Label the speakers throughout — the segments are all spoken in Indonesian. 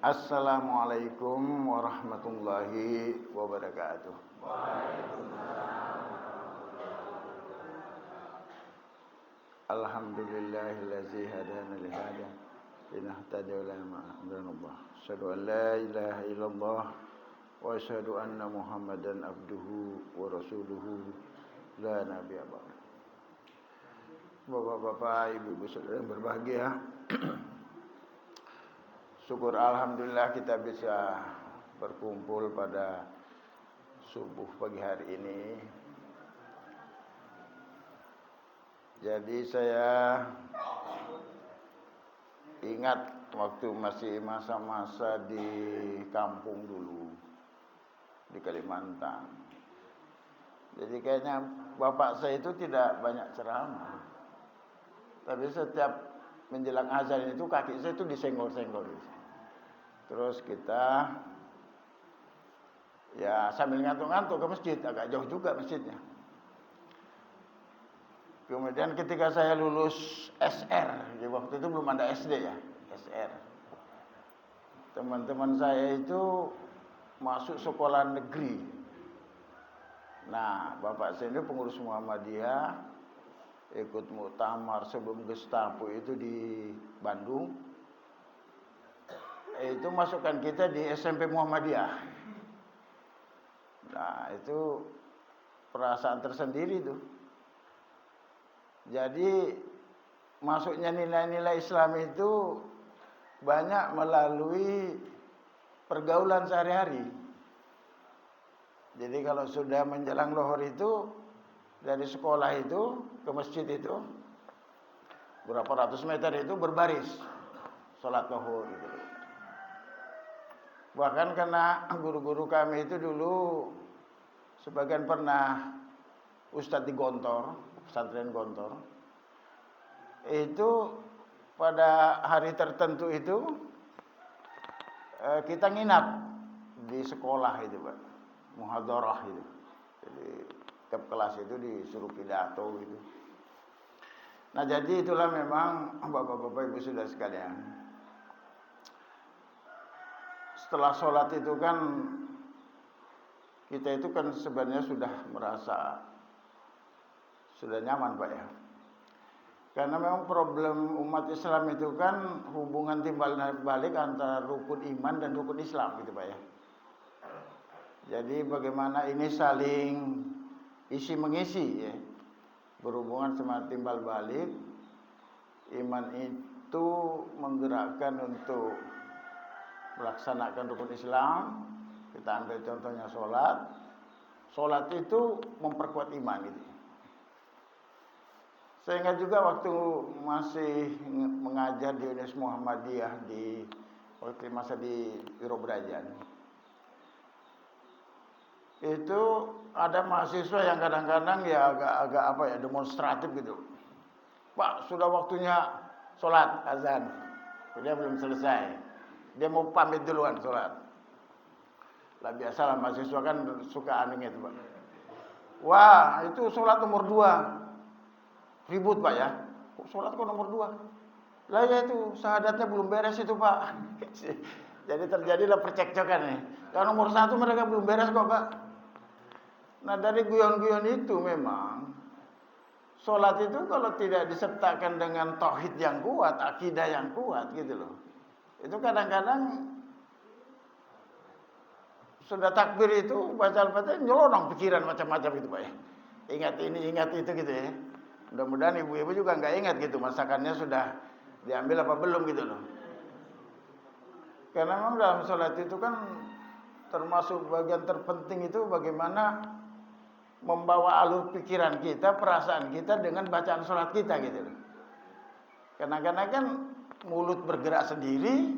Speaker 1: Assalamualaikum warahmatullahi wabarakatuh. Alhamdulillahillazi hadana li hada linahtadiya ila Allah. Asyhadu an la ilaha illallah wa asyhadu anna Muhammadan abduhu wa rasuluhu la nabiyya ba'da. Bapak-bapak, ibu-ibu saudara yang berbahagia. Syukur alhamdulillah kita bisa berkumpul pada subuh pagi hari ini. Jadi saya ingat waktu masih masa-masa di kampung dulu di Kalimantan. Jadi kayaknya bapak saya itu tidak banyak ceramah. Tapi setiap menjelang azan itu kaki saya itu disenggol-senggol. Terus kita ya sambil ngantuk-ngantuk ke masjid, agak jauh juga masjidnya. Kemudian ketika saya lulus SR, di waktu itu belum ada SD ya, SR. Teman-teman saya itu masuk sekolah negeri. Nah, bapak saya ini pengurus Muhammadiyah, ikut muktamar sebelum Gestapo itu di Bandung. Itu masukkan kita di SMP Muhammadiyah. Nah, itu perasaan tersendiri tuh. Jadi masuknya nilai-nilai Islam itu banyak melalui pergaulan sehari-hari. Jadi kalau sudah menjelang lohor itu dari sekolah itu ke masjid itu berapa ratus meter itu berbaris sholat lohor gitu. Bahkan karena guru-guru kami itu dulu sebagian pernah ustadz di Gontor, pesantren Gontor. Itu pada hari tertentu itu kita nginap di sekolah itu, Pak. Muhadharah itu. Jadi tiap kelas itu disuruh pidato gitu. Nah, jadi itulah memang Bapak-bapak Ibu saudara sekalian. Setelah sholat itu kan kita itu kan sebenarnya sudah merasa sudah nyaman, Pak ya. Karena memang problem umat Islam itu kan hubungan timbal balik antara rukun iman dan rukun Islam gitu, Pak ya. Jadi bagaimana ini saling isi mengisi ya. Berhubungan sama timbal balik, iman itu menggerakkan untuk melaksanakan rukun Islam. Kita ambil contohnya sholat. Sholat itu memperkuat iman gitu. Saya ingat juga waktu masih mengajar di Universitas Muhammadiyah di waktu masa di Wiro Brajan. Itu ada mahasiswa yang kadang-kadang ya agak apa ya demonstratif gitu. Pak, sudah waktunya sholat azan. Dia belum selesai. Dia mau pamit duluan sholat. Lah biasalah mahasiswa kan suka aneh itu, Pak. Wah, itu sholat nomor 2. Ribut, Pak ya. Kok sholat kok nomor 2? Lah ya itu syahadatnya belum beres itu, Pak. Jadi terjadilah percekcokan nih. Yang nomor 1 mereka belum beres kok, Pak. Nah, dari guyon-guyon itu memang sholat itu kalau tidak disertakan dengan tauhid yang kuat, akidah yang kuat gitu loh. Itu kadang-kadang sudah takbir itu baca Al-Fatihah nyelonong pikiran macam-macam gitu, Pak ya. Ingat ini, ingat itu gitu ya. Mudah-mudahan ibu-ibu juga nggak ingat gitu masakannya sudah diambil apa belum gitu loh. Karena memang dalam sholat itu kan termasuk bagian terpenting itu bagaimana membawa alur pikiran kita, perasaan kita dengan bacaan sholat kita gitu loh. Kadang-kadang kan mulut bergerak sendiri,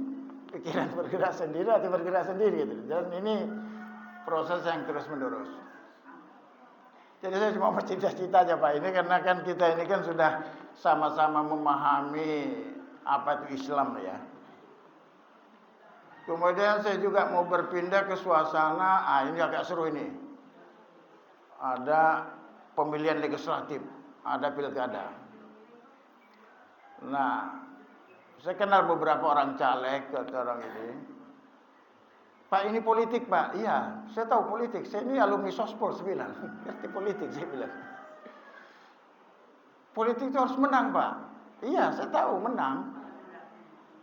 Speaker 1: pikiran bergerak sendiri, hati bergerak sendiri gitu. Dan ini proses yang terus menerus. Jadi saya cuma mau cerita-cerita aja, Pak. Ini karena kan kita ini kan sudah sama-sama memahami apa itu Islam ya. Kemudian saya juga mau berpindah ke suasana, ini agak seru ini. Ada pemilihan legislatif, ada pilkada. Nah, saya kenal beberapa orang caleg, kata orang ini. Pak ini politik Pak, iya saya tahu politik, saya ini alumni sospol, saya bilang, ngerti politik saya bilang. Politik itu harus menang Pak, iya saya tahu menang,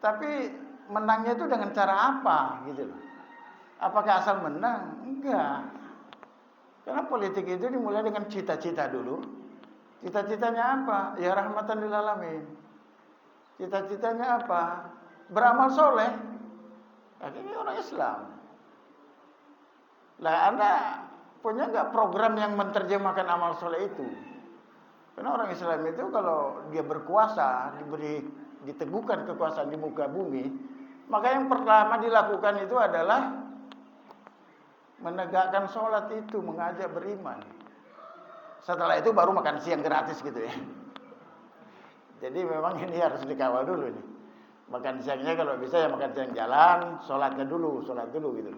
Speaker 1: tapi menangnya itu dengan cara apa gitu loh. Apakah asal menang? Enggak. Karena politik itu dimulai dengan cita-cita dulu. Cita-citanya apa? Ya rahmatan lil alamin. Cita-citanya apa? Beramal soleh. Nah, ini orang Islam. Lah Anda punya nggak program yang menerjemahkan amal soleh itu? Karena orang Islam itu kalau dia berkuasa, diteguhkan kekuasaan di muka bumi, maka yang pertama dilakukan itu adalah menegakkan sholat itu, mengajak beriman. Setelah itu baru makan siang gratis gitu ya. Jadi memang ini harus dikawal dulu nih. Makan siangnya kalau bisa ya makan siang jalan, sholat dulu gitu.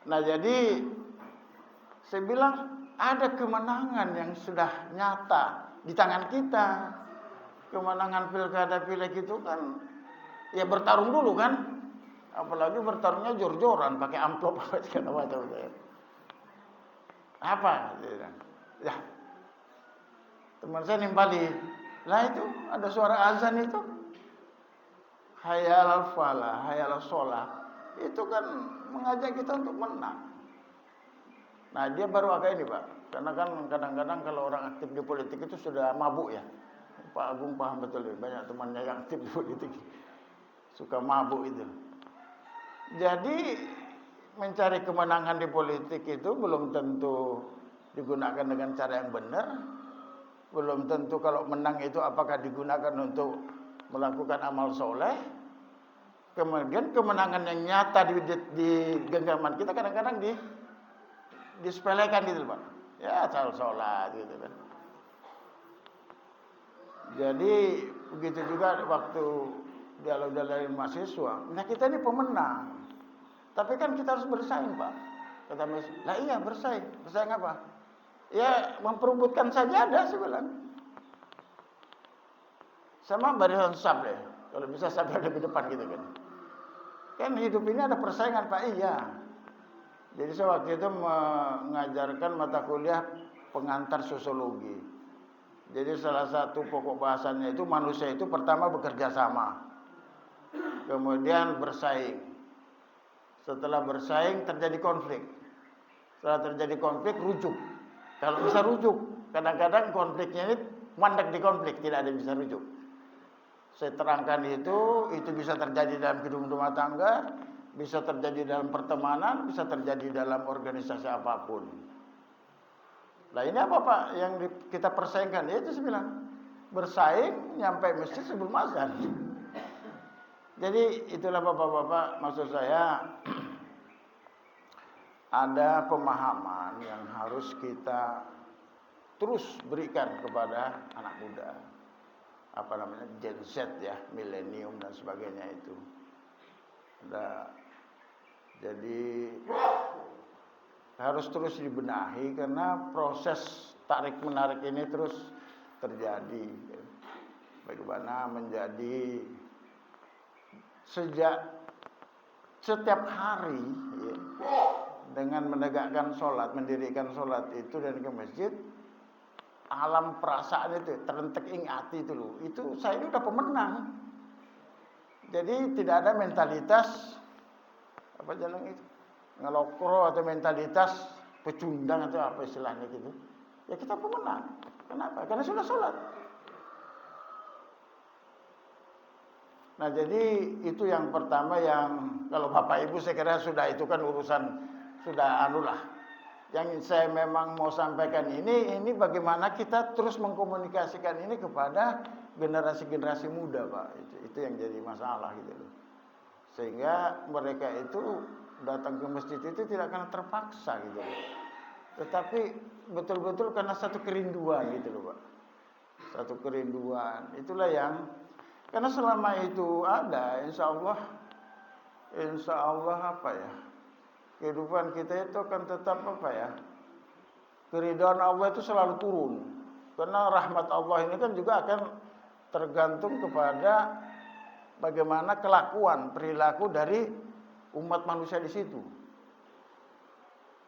Speaker 1: Nah jadi saya bilang ada kemenangan yang sudah nyata di tangan kita. Kemenangan pilkada pileg itu kan ya bertarung dulu kan. Apalagi bertarungnya jor-joran pakai amplop apa segala macam. Apa? Ya. Teman saya nimpali. Lah itu ada suara azan itu. Hayya 'alal falah, hayya 'alas shalah. Itu kan mengajak kita untuk menang. Nah, dia baru agak ini, Pak. Karena kan kadang-kadang kalau orang aktif di politik itu sudah mabuk ya. Pak Agung paham betul ya. Banyak temannya yang aktif di politik. Suka mabuk itu. Jadi mencari kemenangan di politik itu belum tentu digunakan dengan cara yang benar. Belum tentu kalau menang itu apakah digunakan untuk melakukan amal soleh. Kemudian kemenangan yang nyata di genggaman kita kadang-kadang disepelekan gitu Pak. Ya asal sholat gitu kan. Jadi begitu juga waktu dialog-dialog mahasiswa. Nah kita ini pemenang. Tapi kan kita harus bersaing Pak. Kata mahasiswa, lah iya bersaing. Bersaing apa? Ya memperebutkan sajadah saya bilang. Sama barisan sab deh. Kalau bisa sab lebih depan gitu kan. Kan hidup ini ada persaingan Pak, iya. Jadi saya waktu itu mengajarkan mata kuliah pengantar sosiologi. Jadi salah satu pokok bahasannya itu manusia itu pertama bekerja sama. Kemudian bersaing. Setelah bersaing terjadi konflik. Setelah terjadi konflik rujuk. Kalau bisa rujuk, kadang-kadang konfliknya ini mandek di konflik, tidak ada yang bisa rujuk. Saya terangkan itu bisa terjadi dalam kehidupan rumah tangga, bisa terjadi dalam pertemanan, bisa terjadi dalam organisasi apapun. Nah ini apa Pak yang kita persaingkan? Ya itu saya bilang, bersaing nyampe masjid sebelum azan. Jadi itulah Bapak-bapak, maksud saya ada pemahaman yang harus kita terus berikan kepada anak muda. Apa namanya Gen Z ya, milenium dan sebagainya itu. Jadi harus terus dibenahi karena proses tarik menarik ini terus terjadi. Bagaimana menjadi setiap hari ya, dengan menegakkan sholat, mendirikan sholat itu dan ke masjid, alam perasaan itu terentek ing hati itu loh. Itu saya ini udah pemenang. Jadi tidak ada mentalitas apa jalan itu ngelokro atau mentalitas pecundang atau apa istilahnya gitu. Ya kita pemenang. Kenapa? Karena sudah sholat. Nah jadi itu yang pertama yang kalau Bapak Ibu saya kira sudah itu kan urusan sudah anulah. Yang saya memang mau sampaikan ini bagaimana kita terus mengkomunikasikan ini kepada generasi-generasi muda Pak. Itu yang jadi masalah gitu loh. Sehingga mereka itu datang ke masjid itu tidak karena terpaksa gitu loh. Tetapi betul-betul karena satu kerinduan gitu loh Pak. Satu kerinduan. Itulah yang karena selama itu ada insya Allah apa ya, kehidupan kita itu akan tetap apa ya, keridhaan Allah itu selalu turun. Karena rahmat Allah ini kan juga akan tergantung kepada bagaimana kelakuan, perilaku dari umat manusia di situ.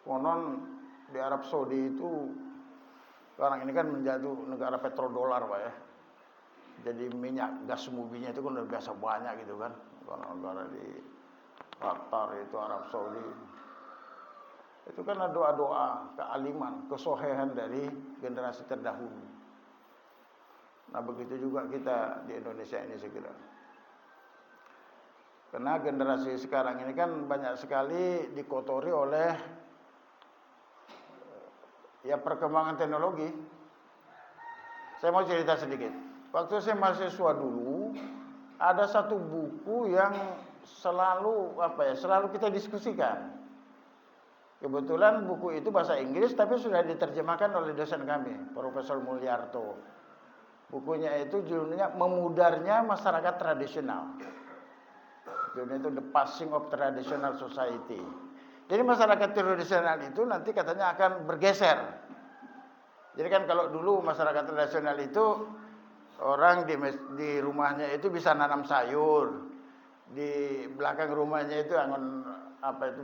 Speaker 1: Konon di Arab Saudi itu sekarang ini kan menjadi negara petrodolar, Pak ya. Jadi minyak gas mubinya itu kan udah biasa banyak gitu kan. Kalau negara di Qatar itu Arab Saudi. Itu kan ada doa-doa kealiman, kesohehan dari generasi terdahulu. Nah begitu juga kita di Indonesia ini saya kira. Karena generasi sekarang ini kan banyak sekali dikotori oleh ya perkembangan teknologi. Saya mau cerita sedikit. Waktu saya mahasiswa dulu, ada satu buku yang selalu selalu kita diskusikan. Kebetulan buku itu bahasa Inggris tapi sudah diterjemahkan oleh dosen kami, Profesor Mulyarto. Bukunya itu judulnya Memudarnya Masyarakat Tradisional. Judulnya itu The Passing of Traditional Society. Jadi masyarakat tradisional itu nanti katanya akan bergeser. Jadi kan kalau dulu masyarakat tradisional itu orang di rumahnya itu bisa nanam sayur, di belakang rumahnya itu angon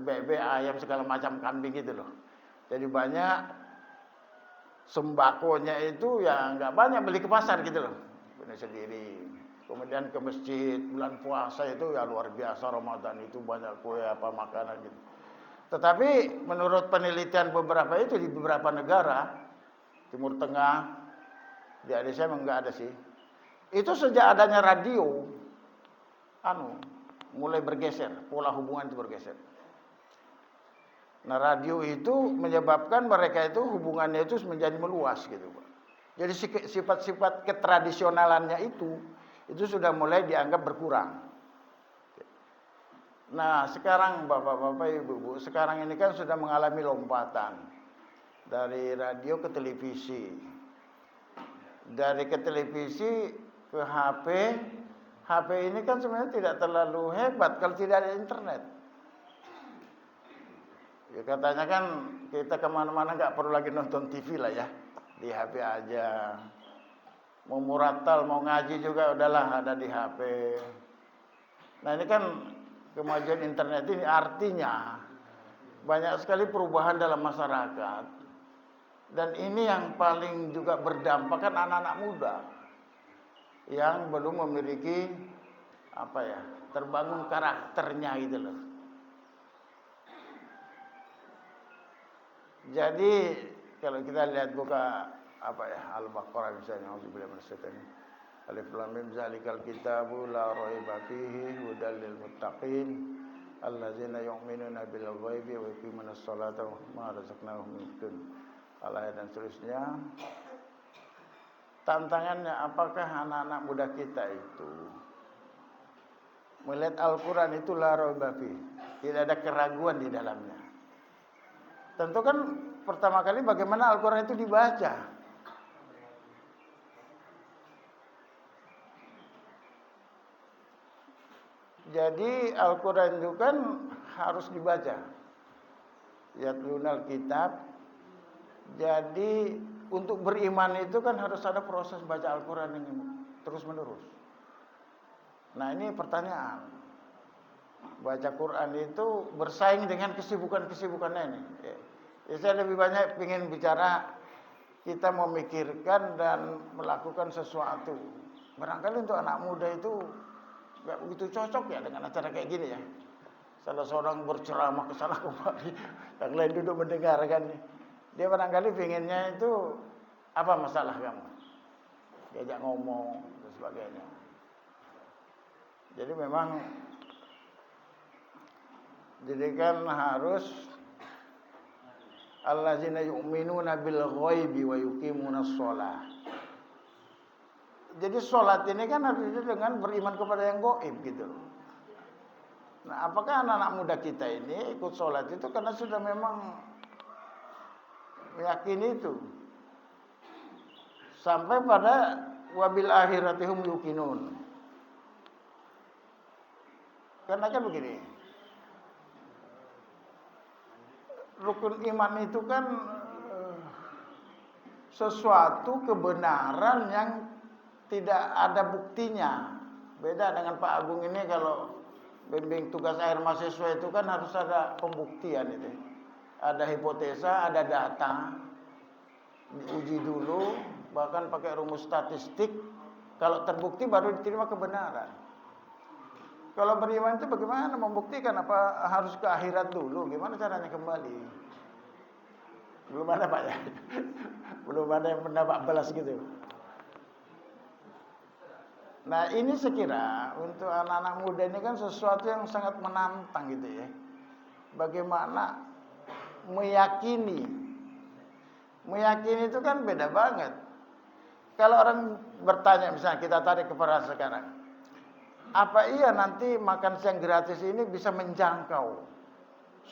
Speaker 1: bebek, ayam segala macam, kambing gitu loh. Jadi banyak sembakonya itu ya nggak banyak, beli ke pasar gitu loh, punya sendiri. Kemudian ke masjid bulan puasa itu ya luar biasa, Ramadan itu banyak kue makanan gitu. Tetapi menurut penelitian beberapa itu di beberapa negara Timur Tengah, di Indonesia memang nggak ada sih. Itu sejak adanya radio, mulai bergeser, pola hubungan itu bergeser. Nah radio itu menyebabkan mereka itu hubungannya itu menjadi meluas gitu, Pak. Jadi sifat-sifat ketradisionalannya itu sudah mulai dianggap berkurang. Nah sekarang bapak-bapak, ibu-ibu, sekarang ini kan sudah mengalami lompatan dari radio ke televisi, dari ke televisi ke HP. HP ini kan sebenarnya tidak terlalu hebat kalau tidak ada internet. Ya katanya kan kita kemana-mana nggak perlu lagi nonton TV lah ya, di HP aja. Mau muratal, mau ngaji juga udahlah ada di HP. Nah ini kan kemajuan internet ini artinya banyak sekali perubahan dalam masyarakat. Dan ini yang paling juga berdampak kan anak-anak muda yang belum memiliki terbangun karakternya gitu loh. Jadi kalau kita lihat buka Al-Baqarah misalnya, auzubillahi minasyaitonir rajim. Alif lam mim zalikal kitabu la raiba fihi hudal lil muttaqin allazina yu'minuna bil ghaibi wa yuqimunas salata wa mimma razaqnahum yunfiqun. Al-ayat dan seterusnya. Tantangannya apakah anak-anak muda kita itu melihat Al-Quran itu la raiba fihi, tidak ada keraguan di dalamnya. Tentu kan pertama kali bagaimana Al-Quran itu dibaca. Jadi Al-Quran itu kan harus dibaca. Yatlunal kitab. Jadi untuk beriman itu kan harus ada proses baca Al-Quran yang terus menerus. Nah ini pertanyaan. Baca Quran itu bersaing dengan kesibukan-kesibukan ini. Ya, saya lebih banyak ingin bicara kita memikirkan dan melakukan sesuatu. Barangkali untuk anak muda itu nggak begitu cocok ya dengan acara kayak gini ya. Salah seorang berceramah ke sana kemari, yang lain duduk mendengarkan. Dia barangkali pengennya itu apa masalah kamu? Diajak ngomong dan sebagainya. Jadi memang kan harus allazina yu'minuna bil ghaibi wa yuqimunas shalah. Jadi sholat ini kan harus dengan beriman kepada yang gaib gitu. Nah, apakah anak-anak muda kita ini ikut sholat itu karena sudah memang meyakini itu, sampai pada wabil akhiratihum yuqinun. Karena kan begini, rukun iman itu kan sesuatu kebenaran yang tidak ada buktinya. Beda dengan Pak Agung ini, kalau bimbing tugas akhir mahasiswa itu kan harus ada pembuktian itu. Ada hipotesa, ada data, diuji dulu, bahkan pakai rumus statistik. Kalau terbukti baru diterima kebenaran. Kalau beriman itu bagaimana membuktikan? Apa harus ke akhirat dulu? Gimana caranya kembali? Belum ada Pak ya? Belum ada yang mendapat balas gitu. Nah ini sekira untuk anak-anak muda ini kan sesuatu yang sangat menantang gitu ya. Bagaimana meyakini. Meyakini itu kan beda banget. Kalau orang bertanya misalnya kita tarik kepada sekarang. Apa iya nanti makan siang gratis ini bisa menjangkau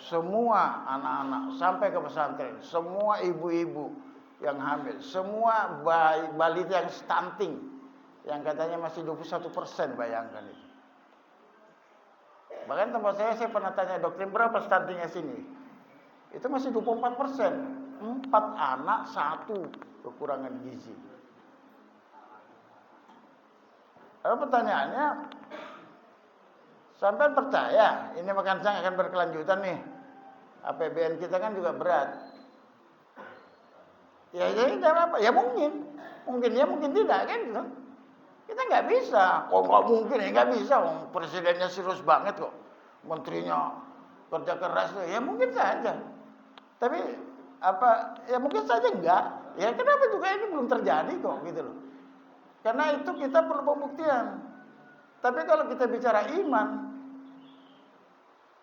Speaker 1: semua anak-anak sampai ke pesantren. Semua ibu-ibu yang hamil. Semua balita yang stunting. Yang katanya masih 21%, bayangkan itu. Bahkan tempat saya pernah tanya dokter berapa stuntingnya sini. Itu masih 24%. 4 anak, 1 kekurangan gizi. Lalu pertanyaannya, sampai percaya ini makan siang akan berkelanjutan nih. APBN kita kan juga berat. Ya jadi apa? Ya mungkin. Mungkin ya mungkin tidak kan gitu. Kita nggak bisa, kok nggak mungkin ya nggak bisa, presidennya serius banget kok, menterinya kerja keras, ya mungkin saja. Tapi apa? Ya mungkin saja enggak. Ya kenapa juga ini belum terjadi kok gitu loh. Karena itu kita perlu pembuktian. Tapi kalau kita bicara iman,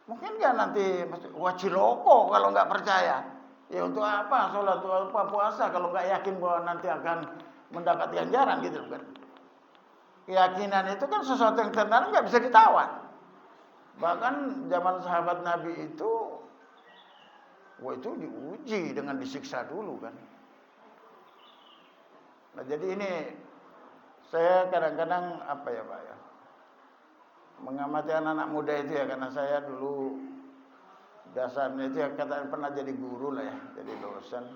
Speaker 1: mungkin nggak nanti waciloko kalau nggak percaya. Ya untuk apa sholat, untuk apa puasa kalau nggak yakin bahwa nanti akan mendapat ganjaran gitu kan. Keyakinan itu kan sesuatu yang terdalam nggak bisa ditawar. Bahkan zaman sahabat Nabi itu, itu diuji dengan disiksa dulu kan. Nah jadi ini saya kadang-kadang apa ya Pak ya, mengamati anak-anak muda itu ya, karena saya dulu dasarnya itu ya pernah jadi guru lah ya, jadi dosen.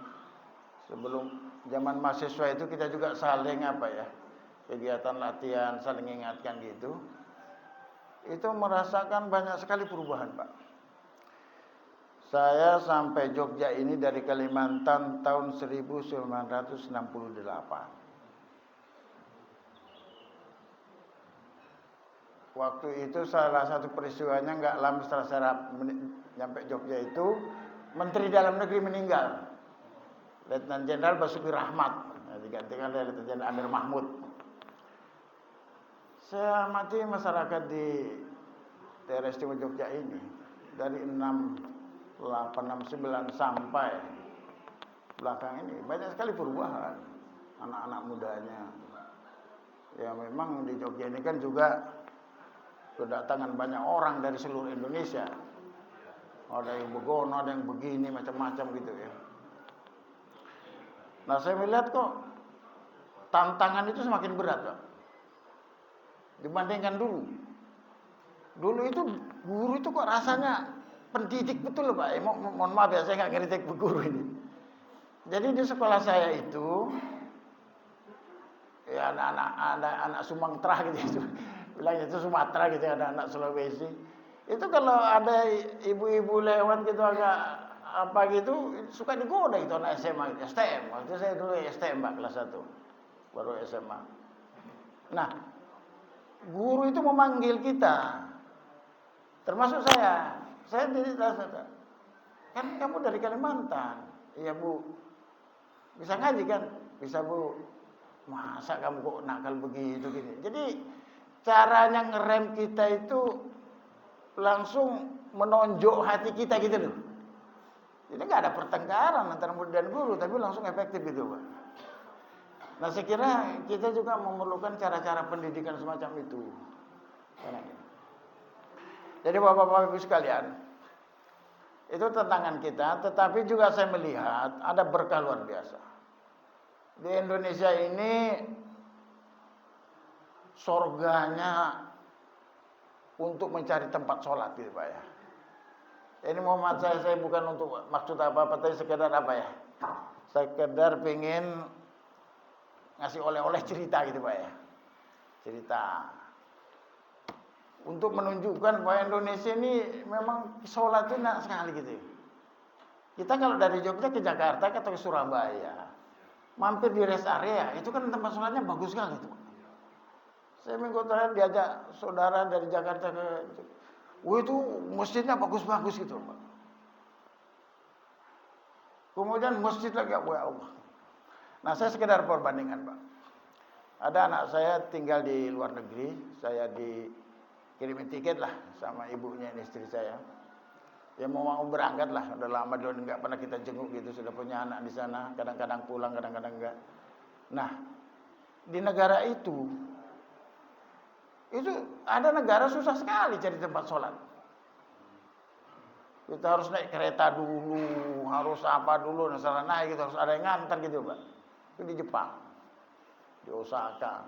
Speaker 1: Sebelum zaman mahasiswa itu kita juga saling apa ya, kegiatan latihan, saling ingatkan gitu. Itu merasakan banyak sekali perubahan Pak. Saya sampai Jogja ini dari Kalimantan tahun 1968. Waktu itu salah satu peristiwanya nggak lama setelah saya nyampe Jogja itu, Menteri Dalam Negeri meninggal. Letnan Jenderal Basuki Rahmat, digantikan oleh Letnan Jenderal Amir Mahmud. Saya amati masyarakat di daerah istimewa Jogja ini dari 6869 sampai belakang ini banyak sekali perubahan anak-anak mudanya. Ya memang di Jogja ini kan juga kedatangan banyak orang dari seluruh Indonesia. Ada yang begono, ada yang begini macam-macam gitu ya. Nah saya melihat kok tantangan itu semakin berat Pak. Dibandingkan dulu. Dulu itu guru itu kok rasanya pendidik betul loh Pak. Mohon maaf ya saya nggak ngeritik guru ini. Jadi di sekolah saya itu ya ada anak Sumatera gitu, bilang itu Sumatera gitu, ada anak Sulawesi. Itu kalau ada ibu-ibu lewat gitu agak apa gitu suka digoda itu anak SMA, STM. Waktu saya dulu STM Pak kelas 1, baru SMA. Nah, guru itu memanggil kita, termasuk saya tidak rasa, kan kamu dari Kalimantan, iya Bu, bisa ngaji kan? Bisa Bu, masa kamu kok nakal begitu gini. Jadi caranya ngerem kita itu langsung menonjok hati kita gitu loh. Jadi nggak ada pertengkaran antara murid dan guru, tapi langsung efektif gitu Pak. Nah saya kira kita juga memerlukan cara-cara pendidikan semacam itu. Jadi Bapak-Bapak Ibu sekalian, itu tantangan kita, tetapi juga saya melihat ada berkah luar biasa. Di Indonesia ini surganya untuk mencari tempat sholat gitu Pak ya. Ini Muhammad saya bukan untuk maksud apa-apa, tapi sekedar apa ya, sekedar pengen ngasih oleh-oleh cerita gitu Pak ya. Cerita. untuk menunjukkan bahwa Indonesia ini memang sholat itu enak sekali gitu. Kita kalau dari Jogja ke Jakarta atau ke Surabaya, mampir di rest area, itu kan tempat sholatnya bagus sekali itu. Saya minggu terakhir diajak saudara dari Jakarta ke, itu masjidnya bagus-bagus gitu, Pak. Kemudian masjid lagi, ya Allah. Nah, saya sekedar perbandingan, Pak. Ada anak saya tinggal di luar negeri, saya dikirimin tiket lah sama ibunya ini, istri saya. Ya mau berangkat lah, udah lama dulu nggak pernah kita jenguk gitu, sudah punya anak di sana, kadang-kadang pulang, kadang-kadang enggak. Nah, di negara itu ada negara susah sekali cari tempat sholat. Kita harus naik kereta dulu, harus apa dulu, misalnya naik, kita harus ada yang ngantar gitu, Pak. Itu di Jepang, di Osaka.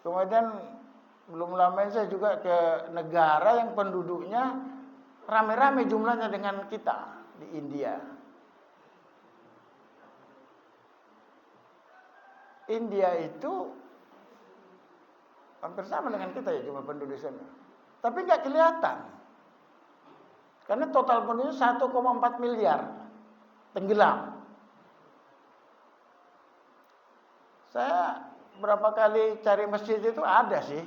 Speaker 1: Kemudian belum lama ini saya juga ke negara yang penduduknya rame-rame jumlahnya dengan kita, di India. India itu hampir sama dengan kita ya, cuma penduduk sana. Tapi nggak kelihatan. Karena total penduduknya 1,4 miliar tenggelam. Saya berapa kali cari masjid itu ada sih.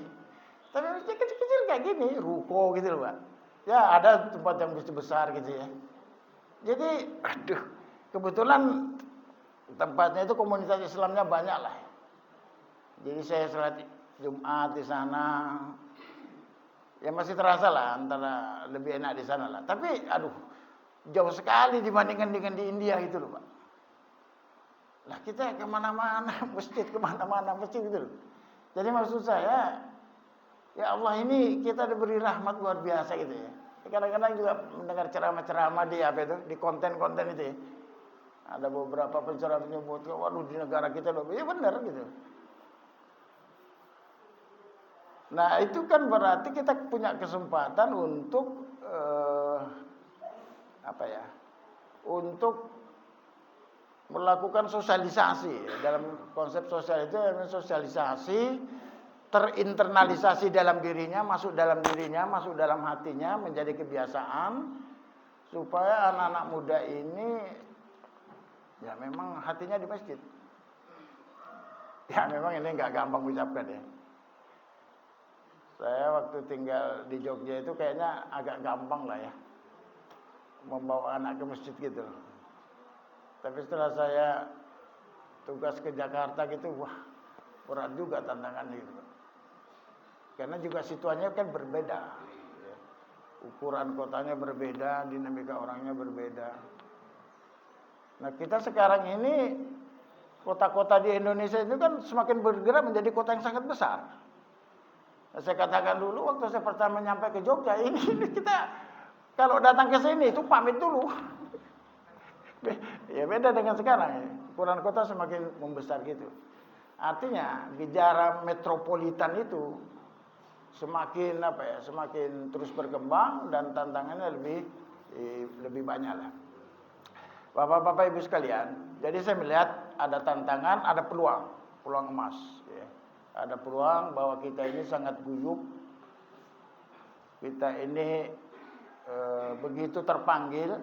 Speaker 1: Tapi masjid kecil-kecil kayak gini, ruko gitu loh, Pak. Ya ada tempat yang besar gitu ya. Jadi, kebetulan tempatnya itu komunitas Islamnya banyak lah. Jadi saya sholat Jumat di sana, ya masih terasa lah, antara lebih enak di sana lah. Tapi jauh sekali dibandingkan dengan di India itu loh, Pak. Lah kita kemana-mana masjid, kemana-mana masjid gitu loh. Jadi maksud saya, ya Allah ini kita diberi rahmat luar biasa gitu ya. Kadang-kadang juga mendengar ceramah-ceramah di konten-konten itu ya. Ada beberapa penceramah menyebut, waduh di negara kita loh, ya benar gitu. Nah itu kan berarti kita punya kesempatan untuk untuk melakukan sosialisasi. Dalam konsep sosial itu sosialisasi, terinternalisasi dalam dirinya, masuk dalam hatinya, menjadi kebiasaan, supaya anak-anak muda ini ya memang hatinya di masjid. Ya memang ini nggak gampang ucapkan ya. Saya waktu tinggal di Jogja itu kayaknya agak gampang lah ya, membawa anak ke masjid gitu. Tapi setelah saya tugas ke Jakarta gitu, wah berat juga tantangannya gitu. Karena juga situasinya kan berbeda, ya. Ukuran kotanya berbeda, dinamika orangnya berbeda. Nah kita sekarang ini, kota-kota di Indonesia itu kan semakin bergerak menjadi kota yang sangat besar. Nah, saya katakan dulu waktu saya pertama nyampe ke Jogja, ini kita kalau datang ke sini itu pamit dulu. Ya beda dengan sekarang ya. Ukuran kota semakin membesar gitu. Artinya gejala metropolitan itu semakin semakin terus berkembang dan tantangannya lebih banyak lah. Bapak-bapak Ibu sekalian, jadi saya melihat ada tantangan, ada peluang emas ya. Ada peluang bahwa kita ini sangat guyup. Kita ini begitu terpanggil,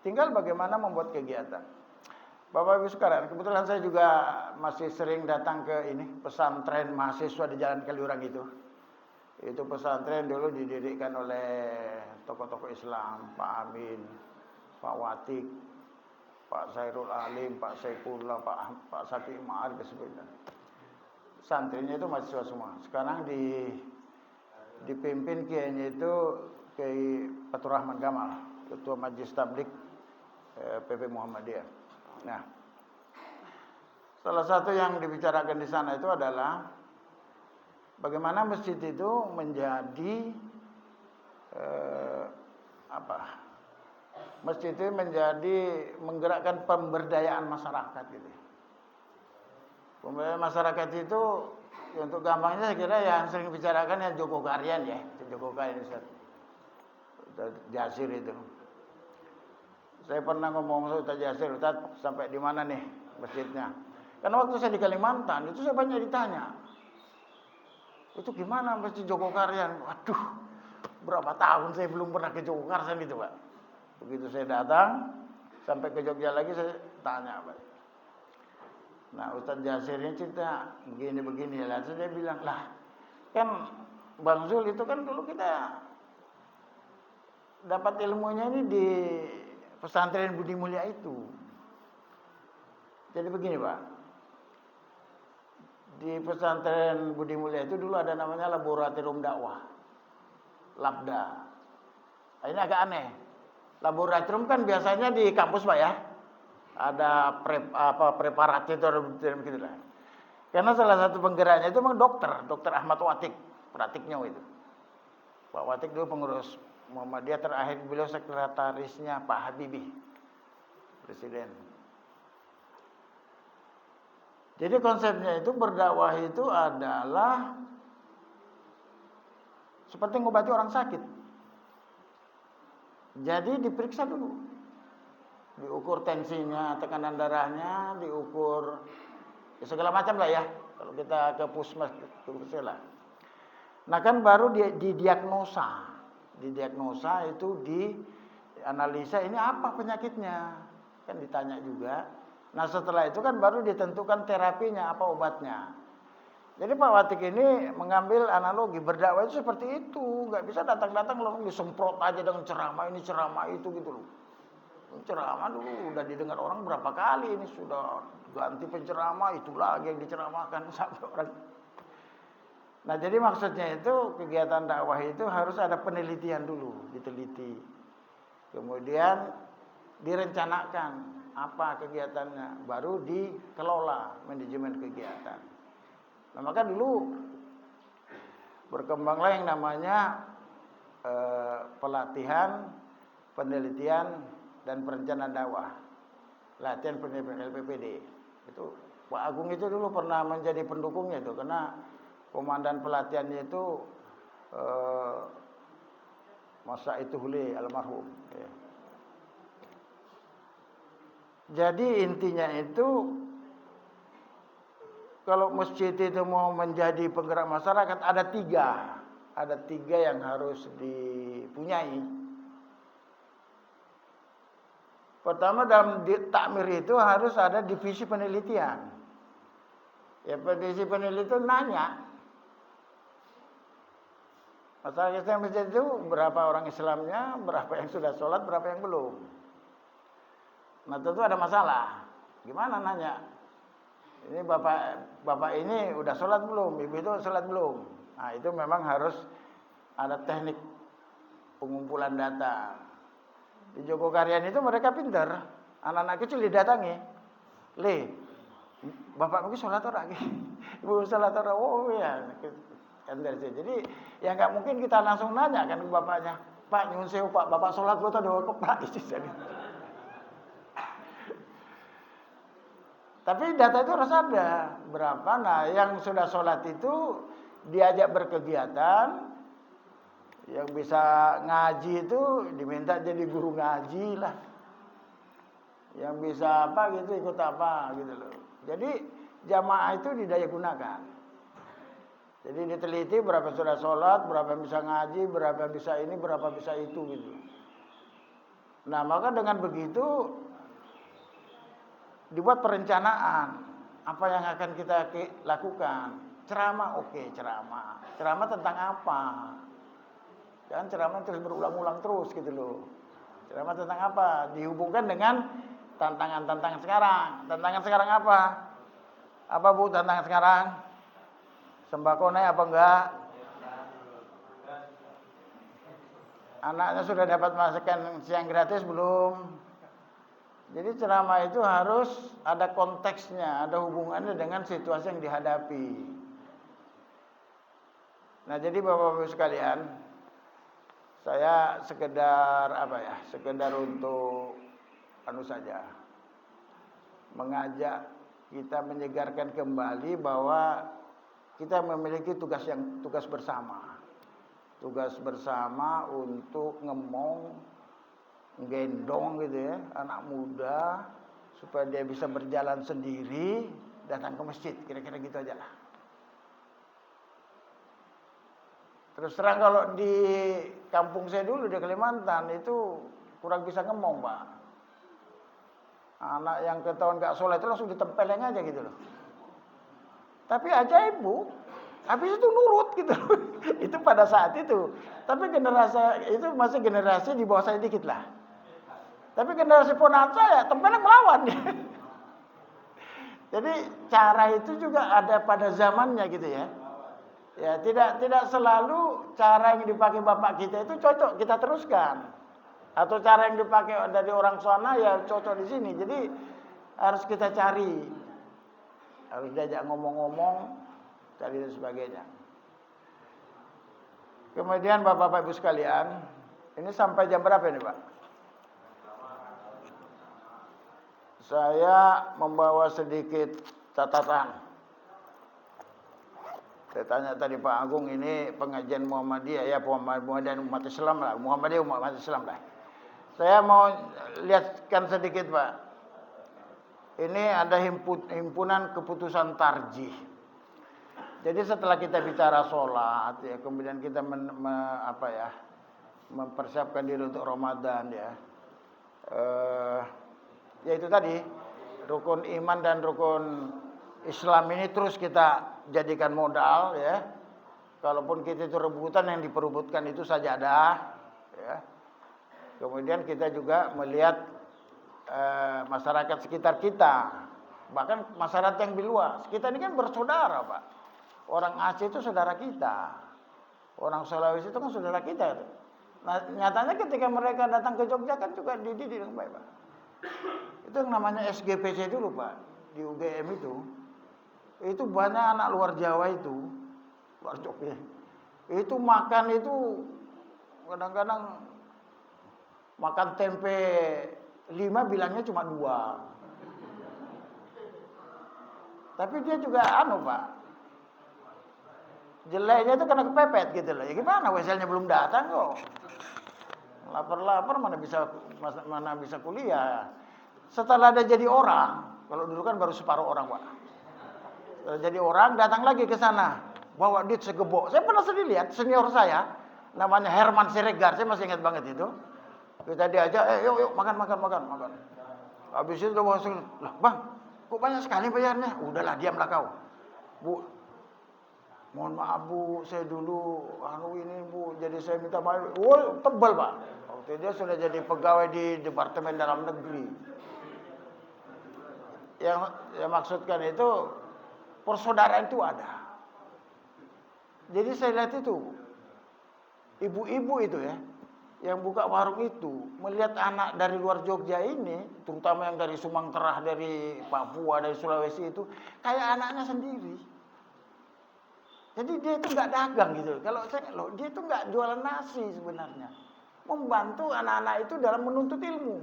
Speaker 1: tinggal bagaimana membuat kegiatan. Bapak Ibu sekalian, kebetulan saya juga masih sering datang ke pesantren mahasiswa di Jalan Kaliurang itu. Itu pesantren dulu didirikan oleh tokoh-tokoh Islam, Pak Amin, Pak Watik, Pak Sairul Alim, Pak Saifullah, Pak Syafi'i Ma'arif sebagainya. Santrinya itu mahasiswa semua. Sekarang dipimpin kiainya itu Kiai Fatur Rahman Gamal, Ketua Majelis Tabligh PP Muhammadiyah. Nah, salah satu yang dibicarakan di sana itu adalah bagaimana masjid itu menjadi masjid itu menjadi menggerakkan pemberdayaan masyarakat gitu. Pemberdayaan masyarakat itu untuk gampangnya saya kira yang sering dibicarakan yang Joko Karyan ya, Joko Karyan Jasir itu. Saya pernah ngomong sama Ustaz Jasir, Ustaz sampai di mana nih masjidnya? Karena waktu saya di Kalimantan itu saya banyak ditanya. Itu gimana Masjid Jogokarian? Waduh, berapa tahun saya belum pernah ke Jogokarian itu Pak. Begitu saya datang, sampai ke Jogja lagi saya tanya Pak. Nah Ustadz Jasirnya cerita begini-begini. Lalu dia bilang, lah kan Bang Zul itu kan dulu kita dapat ilmunya ini di pesantren Budi Mulia itu. Jadi begini Pak, di pesantren Budi Mulia itu dulu ada namanya laboratorium dakwah, Labda. Nah, ini agak aneh. Laboratorium kan biasanya di kampus Pak ya, ada preparator gitu lah. Karena salah satu penggeraknya itu memang dokter Ahmad Watik, Pratiknya itu. Pak Watik dulu pengurus Muhammadiyah, terakhir beliau sekretarisnya Pak Habibie, presiden. Jadi konsepnya itu berdakwah itu adalah seperti ngobati orang sakit. Jadi diperiksa dulu. Diukur tensinya, tekanan darahnya, diukur ya segala macam lah ya. Kalau kita ke puskesmas lah. Nah kan baru didiagnosa. Didiagnosa itu dianalisa ini apa penyakitnya. Kan ditanya juga. Nah setelah itu kan baru ditentukan terapinya, apa obatnya. Jadi Pak Watik ini mengambil analogi berdakwah itu seperti itu. Nggak bisa datang-datang langsung disemprot aja dengan ceramah ini ceramah itu gitu loh. Ceramah dulu udah didengar orang berapa kali, ini sudah ganti penceramah, itu lagi yang diceramahkan sampai orang. Nah jadi maksudnya itu kegiatan dakwah itu harus ada penelitian dulu, diteliti. Kemudian direncanakan apa kegiatannya, baru dikelola manajemen kegiatan. Nah maka dulu berkembanglah yang namanya pelatihan, penelitian, dan perencanaan dakwah. Latihan penelitian LPPD. Itu Pak Agung itu dulu pernah menjadi pendukungnya itu, karena komandan pelatihannya itu Masa itu Hule almarhum. Ya. Jadi intinya itu kalau masjid itu mau menjadi penggerak masyarakat ada tiga yang harus dipunyai. Pertama dalam takmir itu harus ada divisi penelitian. Ya divisi penelitian nanya masyarakat Islam masjid itu berapa orang Islamnya, berapa yang sudah sholat, berapa yang belum. Nah tentu ada masalah. Gimana nanya? Ini bapak ini udah sholat belum? Ibu itu sholat belum? Nah itu memang harus ada teknik pengumpulan data. Di Jogokarian itu mereka pintar. Anak-anak kecil didatangi. Bapak mungkin sholat orang. Ibu sholat orang. Oh ya. Jadi ya nggak mungkin kita langsung nanya kan ke bapaknya. Pak nyun sewu Pak, bapak sholat buat ada Pak. Tapi data itu harus ada berapa. Nah yang sudah sholat itu diajak berkegiatan. Yang bisa ngaji itu diminta jadi guru ngaji lah. Yang bisa apa gitu ikut apa gitu loh. Jadi jamaah itu didaya gunakan. Jadi diteliti berapa sudah sholat, berapa bisa ngaji, berapa bisa ini, berapa bisa itu gitu. Nah maka dengan begitu dibuat perencanaan apa yang akan kita lakukan. Ceramah oke, ceramah. Ceramah tentang apa? Jangan ceramah terus berulang-ulang terus gitu loh. Ceramah tentang apa? Dihubungkan dengan tantangan-tantangan sekarang. Tantangan sekarang apa? Apa Bu tantangan sekarang? Sembako naik apa enggak? Anaknya sudah dapat masakan siang gratis belum? Jadi ceramah itu harus ada konteksnya, ada hubungannya dengan situasi yang dihadapi. Nah jadi Bapak-Bapak sekalian, saya sekedar untuk saja mengajak kita menyegarkan kembali bahwa kita memiliki tugas bersama. Tugas bersama untuk gendong gitu ya, anak muda supaya dia bisa berjalan sendiri datang ke masjid, kira-kira gitu aja lah. Terus terang kalau di kampung saya dulu di Kalimantan itu kurang bisa ngomong, Pak. Anak yang ketahuan nggak sholat itu langsung ditempeleng aja gitu loh. Tapi ajaib Bu, habis itu nurut gitu. Itu pada saat itu. Tapi generasi itu masih generasi di bawah saya dikit lah. Tapi generasi ponakan saya tempeleng melawan. Jadi cara itu juga ada pada zamannya gitu ya. Ya, tidak selalu cara yang dipakai bapak kita itu cocok kita teruskan. Atau cara yang dipakai dari orang sana ya cocok di sini. Jadi harus kita cari. Harus diajak ngomong-ngomong, cari dan sebagainya. Kemudian Bapak-bapak Ibu sekalian, ini sampai jam berapa ini, Pak? Saya membawa sedikit catatan. Saya tanya tadi Pak Agung, ini pengajian Muhammadiyah ya, Muhammadiyah umat Islam lah, Muhammadiyah umat Islam lah. Saya mau lihatkan sedikit Pak. Ini ada himpunan keputusan tarjih. Jadi setelah kita bicara sholat, ya, kemudian kita mempersiapkan diri untuk Ramadan ya. Ya itu tadi rukun iman dan rukun Islam ini terus kita jadikan modal ya. Kalaupun kita itu rebutan, yang diperebutkan itu sajadah ya. Kemudian kita juga melihat masyarakat sekitar kita, bahkan masyarakat yang di luar. Kita ini kan bersaudara, Pak. Orang Aceh itu saudara kita. Orang Sulawesi itu kan saudara kita. Nah, nyatanya ketika mereka datang ke Jogja kan juga dididik dengan baik, Pak. Itu yang namanya SGPC dulu, Pak, di UGM itu. Itu banyak anak luar Jawa itu, luar Jogja. Itu makan itu kadang-kadang makan tempe 5 bilangnya cuma 2. Tapi dia juga Pak. Jeleknya itu kena kepepet gitu loh. Ya gimana WSL-nya belum datang kok. Lapar-lapar mana bisa kuliah. Setelah ada jadi orang, kalau dulu kan baru separuh orang, Pak. Setelah jadi orang datang lagi ke sana, bawa duit segebok. Saya pernah sedih lihat senior saya, namanya Herman Siregar, saya masih ingat banget itu. Kita diajak, yuk makan. Habis itu udah bawa lah, Bang, kok banyak sekali bayarnya? Udahlah, diamlah kau. Bu, mohon maaf Bu, saya dulu ini Bu, jadi saya minta maaf. Woi, tebal Pak. Waktu dia sudah jadi pegawai di Departemen Dalam Negeri. Yang maksudkan itu persaudaraan itu ada. Jadi saya lihat itu ibu-ibu itu ya, yang buka warung itu melihat anak dari luar Jogja ini, terutama yang dari Sumatera, dari Papua, dari Sulawesi itu kayak anaknya sendiri. Jadi dia itu nggak dagang gitu. Kalau dia itu nggak jualan nasi sebenarnya. Membantu anak-anak itu dalam menuntut ilmu.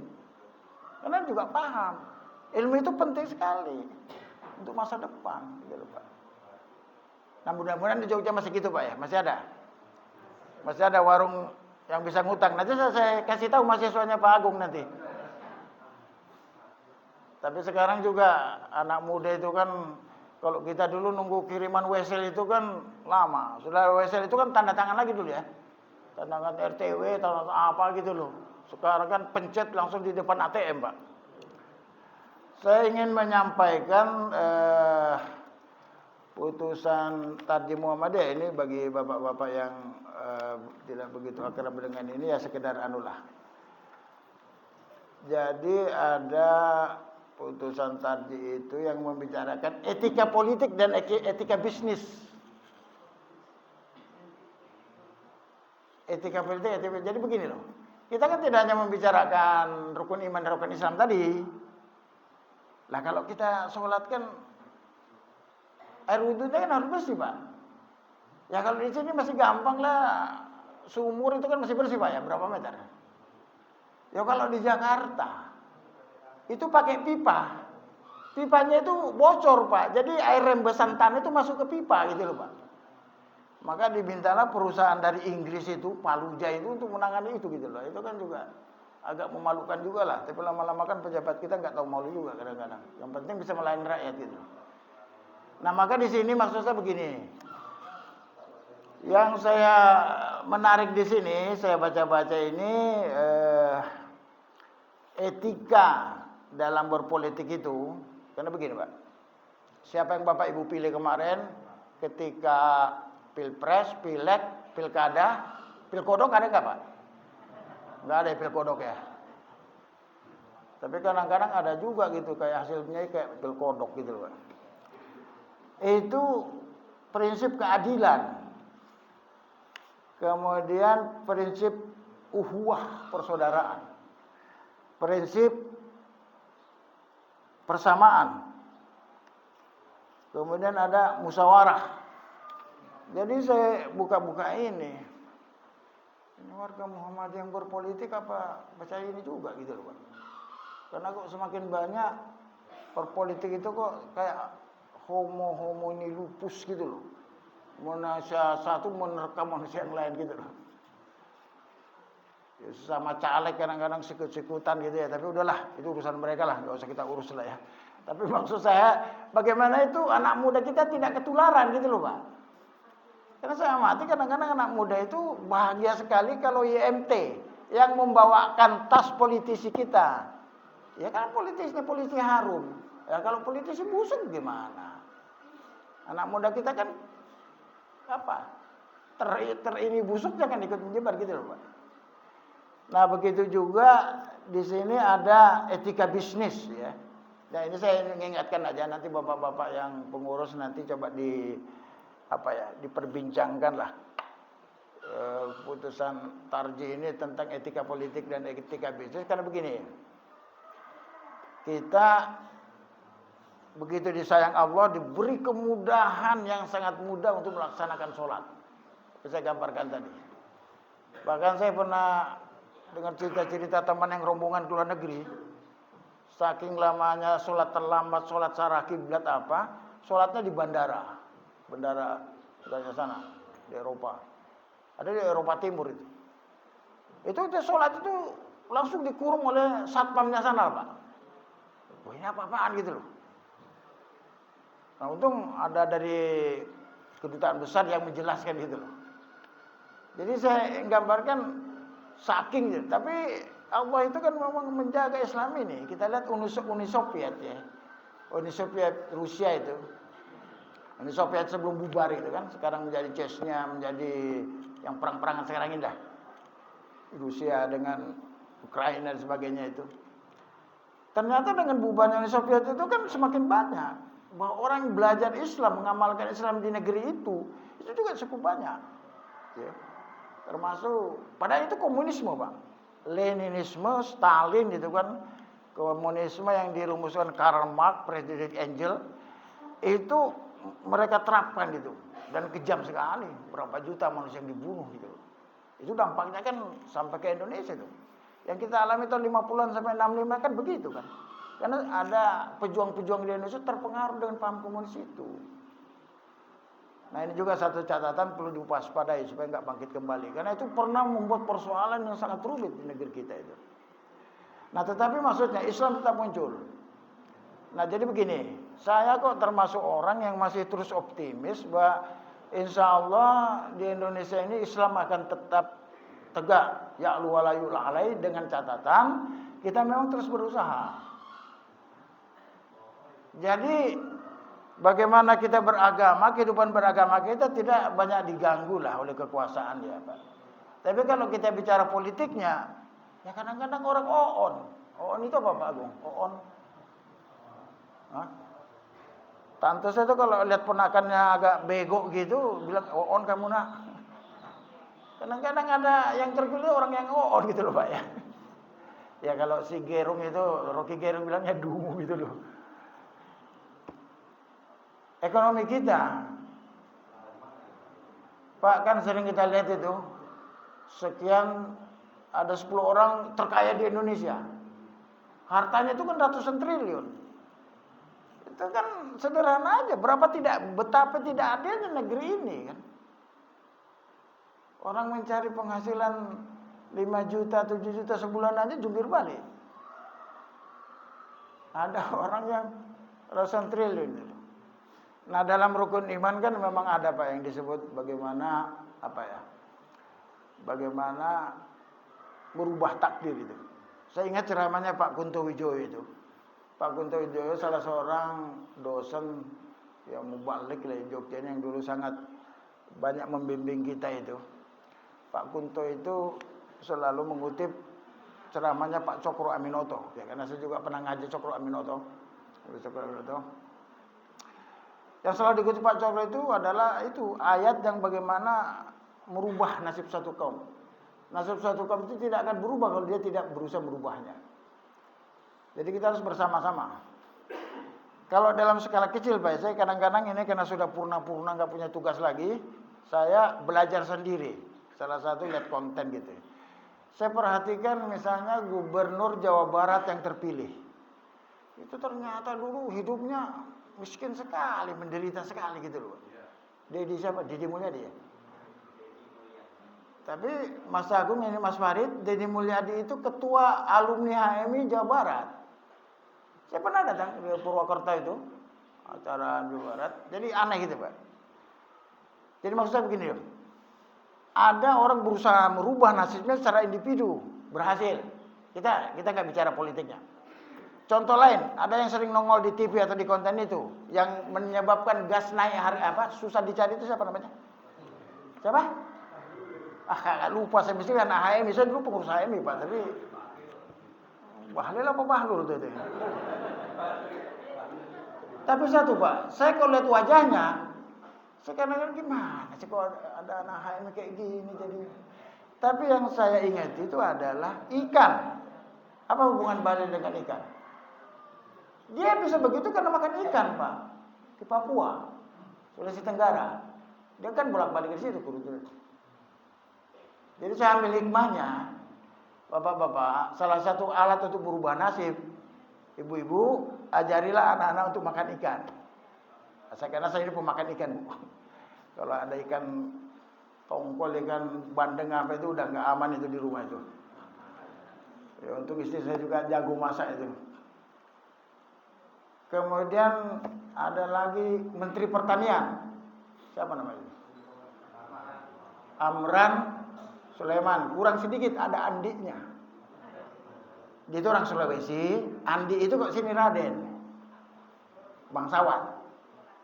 Speaker 1: Karena juga paham, ilmu itu penting sekali untuk masa depan, gitu Pak. Nah mudah-mudahan di Jogja masih gitu Pak ya, masih ada warung yang bisa ngutang. Nanti saya kasih tahu mahasiswanya Pak Agung nanti. Tapi sekarang juga anak muda itu kan, kalau kita dulu nunggu kiriman wesel itu kan lama. Sudah wesel itu kan tanda tangan lagi dulu ya. Tanda tangan RTW, tanda apa gitu loh. Sekarang kan pencet langsung di depan ATM, Pak. Saya ingin menyampaikan putusan Tarjih Muhammadiyah ini bagi bapak-bapak yang tidak begitu akrab dengan ini, ya sekedar anulah. Jadi ada putusan Tarjih itu yang membicarakan etika politik dan etika bisnis. Etika politik, jadi begini loh. Kita kan tidak hanya membicarakan rukun iman dan rukun Islam tadi. Lah kalau kita sholat kan air wudhunya kan harus bersih Pak. Ya kalau di sini masih gampang lah. Sumur itu kan masih bersih Pak ya, berapa meter? Ya kalau di Jakarta itu pakai pipa. Pipanya itu bocor Pak. Jadi air rembesan tanah itu masuk ke pipa gitu loh Pak. Maka dimintalah perusahaan dari Inggris itu, Paluja itu untuk menangani itu gitu loh. Itu kan juga agak memalukan juga lah. Tapi lama-lama kan pejabat kita nggak tahu malu juga kadang-kadang. Yang penting bisa melayani rakyat gitu. Nah maka di sini maksud saya begini. Yang saya menarik di sini, saya baca-baca ini etika dalam berpolitik itu, karena begini Pak, siapa yang Bapak Ibu pilih kemarin ketika pilpres, pileg, pilkada, pilkodok ada nggak Pak? Nggak ada pilkodok ya. Tapi kadang-kadang ada juga gitu kayak hasilnya kayak pilkodok gitu Pak. Itu prinsip keadilan. Kemudian prinsip uhuwah persaudaraan. Prinsip persamaan. Kemudian ada musyawarah. Jadi saya buka-buka ini. Ini warga Muhammad yang berpolitik apa baca ini juga gitu loh Pak. Karena kok semakin banyak berpolitik itu kok kayak homo ini lupus gitu loh. Manusia satu menerkam manusia yang lain gitu loh. Ya, sama caleg kadang-kadang sikut-sikutan gitu ya. Tapi udahlah, itu urusan mereka lah, nggak usah kita urus lah ya. Tapi maksud saya, bagaimana itu anak muda kita tidak ketularan gitu loh Pak. Karena saya amati kadang-kadang anak muda itu bahagia sekali kalau YMT yang membawakan tas politisi kita. Ya kan politisi harum. Ya kalau politisi busuk gimana? Anak muda kita kan apa? Ini busuk jangan ikut menyebar gitu loh Pak. Nah begitu juga di sini ada etika bisnis ya. Nah ini saya mengingatkan aja nanti bapak-bapak yang pengurus nanti coba diperbincangkan lah putusan Tarji ini tentang etika politik dan etika bisnis karena begini. Kita begitu disayang Allah diberi kemudahan yang sangat mudah untuk melaksanakan sholat. Saya gambarkan tadi. Bahkan saya pernah dengan cerita-cerita teman yang rombongan ke luar negeri. Saking lamanya sholat terlambat, sholat sarah kiblat apa, sholatnya di bandara. Bandara sana di Eropa. Ada di Eropa Timur itu. Itu sholat itu langsung dikurung oleh satpamnya sana Pak. Wah ini apa-apaan gitu loh. Nah untung ada dari kedutaan besar yang menjelaskan gitu loh. Jadi saya gambarkan saking gitu. Tapi Allah itu kan memang menjaga Islam ini. Kita lihat Uni Soviet ya. Uni Soviet Rusia itu. Uni Soviet sebelum bubar itu kan. Sekarang menjadi Chechnya, menjadi yang perang-perangan sekarang ini dah. Rusia dengan Ukraina dan sebagainya itu. Ternyata dengan bubarnya Uni Soviet itu kan semakin banyak. Bahwa orang yang belajar Islam, mengamalkan Islam di negeri itu juga cukup banyak. Ya. Termasuk, padahal itu komunisme Pak. Leninisme, Stalin itu kan. Komunisme yang dirumuskan Karl Marx, Friedrich Engels. Itu mereka terapkan gitu. Dan kejam sekali. Berapa juta manusia yang dibunuh gitu. Itu dampaknya kan sampai ke Indonesia tuh. Yang kita alami tahun 50-an sampai 65 kan begitu kan. Karena ada pejuang-pejuang di Indonesia terpengaruh dengan paham komunis itu. Nah ini juga satu catatan perlu diwaspadai supaya nggak bangkit kembali. Karena itu pernah membuat persoalan yang sangat rumit di negeri kita itu. Nah tetapi maksudnya Islam tetap muncul. Nah jadi begini, saya kok termasuk orang yang masih terus optimis bahwa insya Allah di Indonesia ini Islam akan tetap tegak. Ya'lu wa la yu'la alai dengan catatan kita memang terus berusaha. Jadi bagaimana kita beragama, kehidupan beragama kita tidak banyak diganggu lah oleh kekuasaan ya Pak. Tapi kalau kita bicara politiknya, ya kadang-kadang orang oon. Oon itu apa Pak Agung? Oon. Hah? Tante saya tuh kalau lihat ponakannya agak bego gitu, bilang oon kamu nak. Kadang-kadang ada yang terpilih orang yang oon gitu loh Pak ya. Ya kalau si Gerung itu, Rocky Gerung bilangnya dungu gitu loh. Ekonomi kita, Pak kan sering kita lihat itu, sekian ada 10 orang terkaya di Indonesia. Hartanya itu kan ratusan triliun. Itu kan sederhana aja, betapa tidak adilnya negeri ini kan. Orang mencari penghasilan 5 juta, 7 juta sebulan aja jungkir balik. Ada orang yang ratusan triliun itu. Nah dalam rukun iman kan memang ada Pak yang disebut bagaimana bagaimana merubah takdir itu. Saya ingat ceramahnya Pak Kunto Wijoyo itu. Pak Kunto Wijoyo salah seorang dosen yang mubalik lah di Jogja yang dulu sangat banyak membimbing kita itu. Pak Kunto itu selalu mengutip ceramahnya Pak Cokro Aminoto, ya, karena saya juga pernah ngaji Cokro Aminoto. Yang selalu dikutip Pak Cokro itu adalah itu ayat yang bagaimana merubah nasib satu kaum. Nasib satu kaum itu tidak akan berubah kalau dia tidak berusaha merubahnya. Jadi kita harus bersama-sama. Kalau dalam skala kecil Pak, saya kadang-kadang ini karena sudah purna-purna nggak punya tugas lagi, saya belajar sendiri. Salah satu lihat konten gitu. Saya perhatikan misalnya gubernur Jawa Barat yang terpilih. Itu ternyata dulu hidupnya miskin sekali, menderita sekali gitu loh. Dedi siapa? Deddy Mulyadi ya? Tapi Mas Agung ini Mas Farid, Deddy Mulyadi itu ketua alumni HMI Jawa Barat. Saya pernah datang ke Purwakarta itu, acara Jawa Barat. Jadi aneh gitu Pak. Jadi maksud saya begini loh. Ada orang berusaha merubah nasibnya secara individu, berhasil. Kita nggak bicara politiknya. Contoh lain, ada yang sering nongol di TV atau di konten itu, yang menyebabkan gas naik susah dicari itu siapa namanya? Siapa? Lupa saya mesti kan HMI, saya dulu pengurus HMI Pak, tapi Bahlil apa Bahlul itu. Tapi satu Pak, saya kalau lihat wajahnya, saya kadang-kadang gimana sih kok ada anak HMI kayak gini jadi. Tapi yang saya ingat itu adalah ikan. Apa hubungan Bahlil dengan ikan? Dia bisa begitu karena makan ikan Pak, di Papua, Sulawesi Tenggara. Dia kan bolak-balik ke situ kebetulan. Jadi saya ambil hikmahnya, Bapak-bapak, salah satu alat untuk berubah nasib, ibu-ibu, ajarilah anak-anak untuk makan ikan. Karena saya ini pemakan ikan, Bu. Kalau ada ikan tongkol, ikan bandeng apa itu udah nggak aman itu di rumah itu. Ya, untuk istri saya juga jago masak itu. Kemudian ada lagi Menteri Pertanian. Siapa namanya? Amran Sulaiman. Kurang sedikit ada Andinya. Dia itu orang Sulawesi. Andi itu kok sini Raden. Bangsawan.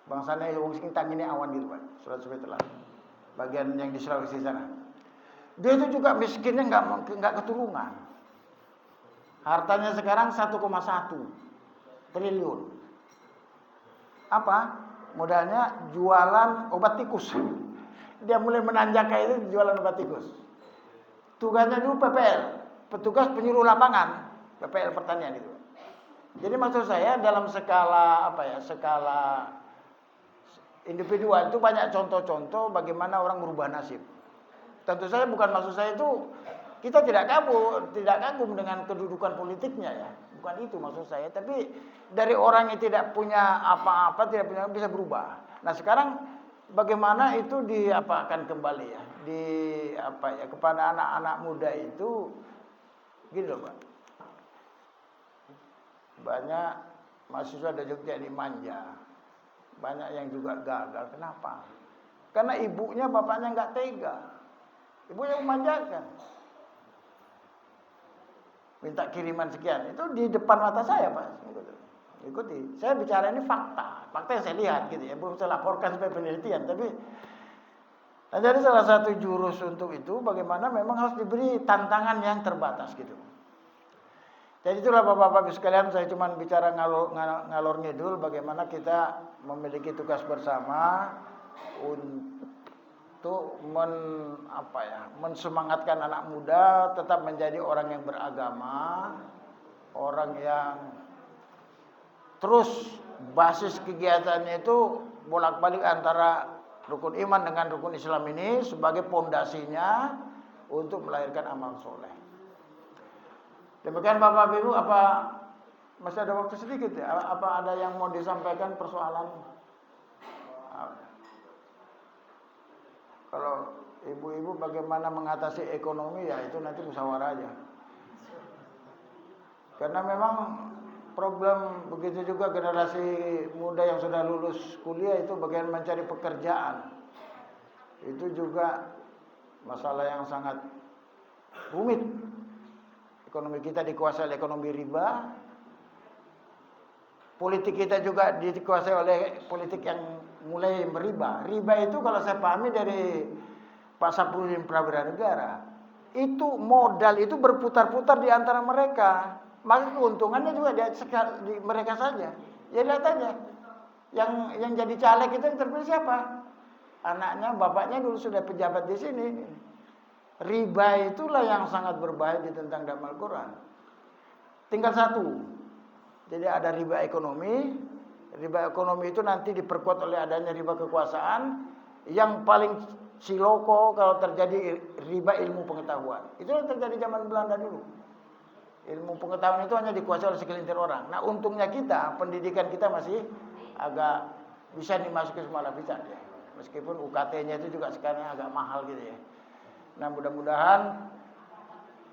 Speaker 1: Bangsanya yang sing ini awan gitu Pak. Sulawesi Selatan. Bagian yang di Sulawesi sana. Dia itu juga miskinnya nggak keturunan. Hartanya sekarang 1,1 triliun. Apa? Modalnya jualan obat tikus. Dia mulai menanjak kayak itu jualan obat tikus. Tugasnya dulu PPL, petugas penyuluh lapangan, PPL pertanian itu. Jadi maksud saya dalam skala skala individual itu banyak contoh-contoh bagaimana orang merubah nasib. Tentu saja bukan maksud saya itu kita tidak kagum dengan kedudukan politiknya ya. Bukan itu maksud saya, tapi dari orang yang tidak punya apa-apa, tidak punya bisa berubah. Nah, sekarang bagaimana itu diapakan kembali ya? Kepada anak-anak muda itu gini loh, Pak. Banyak mahasiswa dari Jogja ini manja. Banyak yang juga gagal. Kenapa? Karena ibunya, bapaknya nggak tega. Ibunya memanjakan. Minta kiriman sekian. Itu di depan mata saya, Pak. Ikuti. Saya bicara ini fakta. Fakta yang saya lihat gitu ya. Belum saya laporkan sampai penelitian. Tapi jadi salah satu jurus untuk itu bagaimana memang harus diberi tantangan yang terbatas gitu. Jadi itulah Bapak-Bapak sekalian, saya cuma bicara ngalor ngidul bagaimana kita memiliki tugas bersama untuk mensemangatkan anak muda tetap menjadi orang yang beragama, orang yang terus basis kegiatannya itu bolak-balik antara rukun iman dengan rukun Islam ini sebagai pondasinya untuk melahirkan amal soleh. Demikian Bapak Ibu, apa masih ada waktu sedikit ya? Apa ada yang mau disampaikan persoalan? Kalau ibu-ibu bagaimana mengatasi ekonomi ya itu nanti musyawarah aja. Karena memang problem begitu juga generasi muda yang sudah lulus kuliah itu bagaimana mencari pekerjaan. Itu juga masalah yang sangat rumit. Ekonomi kita dikuasai oleh ekonomi riba. Politik kita juga dikuasai oleh politik yang mulai meriba. Riba itu kalau saya pahami dari Pak Sapruddin Prawiranegara, itu modal itu berputar-putar di antara mereka. Maka keuntungannya juga di mereka saja. Ya lihat aja. Yang jadi caleg itu yang terpilih siapa? Anaknya, bapaknya dulu sudah pejabat di sini. Riba itulah yang sangat berbahaya ditentang dalam Al-Quran. Tinggal satu. Jadi ada riba ekonomi. Riba ekonomi itu nanti diperkuat oleh adanya riba kekuasaan. Yang paling siloko kalau terjadi riba ilmu pengetahuan. Itu yang terjadi zaman Belanda dulu. Ilmu pengetahuan itu hanya dikuasai oleh segelintir orang. Nah untungnya kita, pendidikan kita masih agak bisa dimasuki semua lapisan ya. Meskipun UKT-nya itu juga sekarang agak mahal gitu ya. Nah mudah-mudahan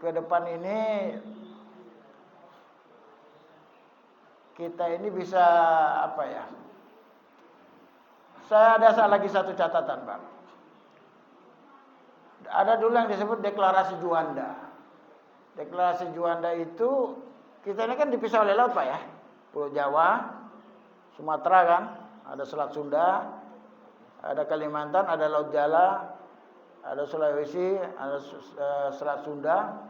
Speaker 1: ke depan ini kita ini bisa apa ya? Saya ada lagi satu catatan, Bang. Ada dulu yang disebut deklarasi Juanda. Deklarasi Juanda itu kita ini kan dipisah oleh laut, Pak ya. Pulau Jawa, Sumatera kan, ada Selat Sunda, ada Kalimantan, ada Laut Jala, ada Sulawesi, ada Selat Sunda.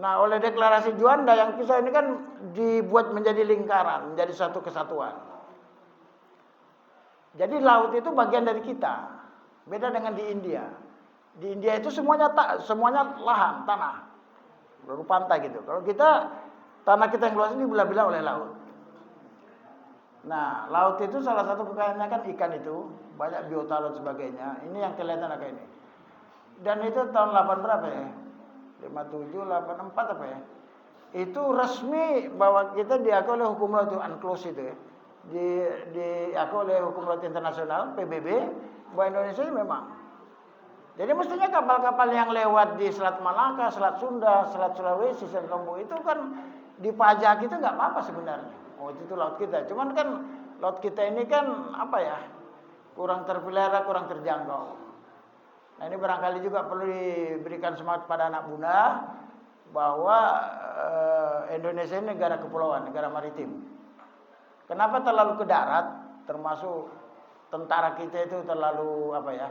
Speaker 1: Nah, oleh deklarasi Juanda yang pisah ini kan dibuat menjadi lingkaran, menjadi satu kesatuan. Jadi laut itu bagian dari kita. Beda dengan di India. Di India itu semuanya lahan, tanah. Baru pantai gitu. Kalau kita, tanah kita yang luas ini belah-belah oleh laut. Nah, laut itu salah satu kekayaannya kan ikan itu. Banyak biota laut sebagainya. Ini yang kelihatan kayak ini. Dan itu tahun 8 berapa ya? 57, 84 apa ya? Itu resmi bahwa kita diakui oleh hukum laut itu UNCLOS itu ya. Diakui oleh hukum laut internasional PBB bahwa Indonesia ini memang. Jadi mestinya kapal-kapal yang lewat di Selat Malaka, Selat Sunda, Selat Sulawesi, Selat Lombok itu kan dipajak itu nggak apa-apa sebenarnya. Oh itu laut kita. Cuman kan laut kita ini kan apa ya? Kurang terpelihara, kurang terjangkau. Nah ini barangkali juga perlu diberikan semangat pada anak bunda bahwa Indonesia ini negara kepulauan, negara maritim. Kenapa terlalu ke darat? Termasuk tentara kita itu terlalu apa ya?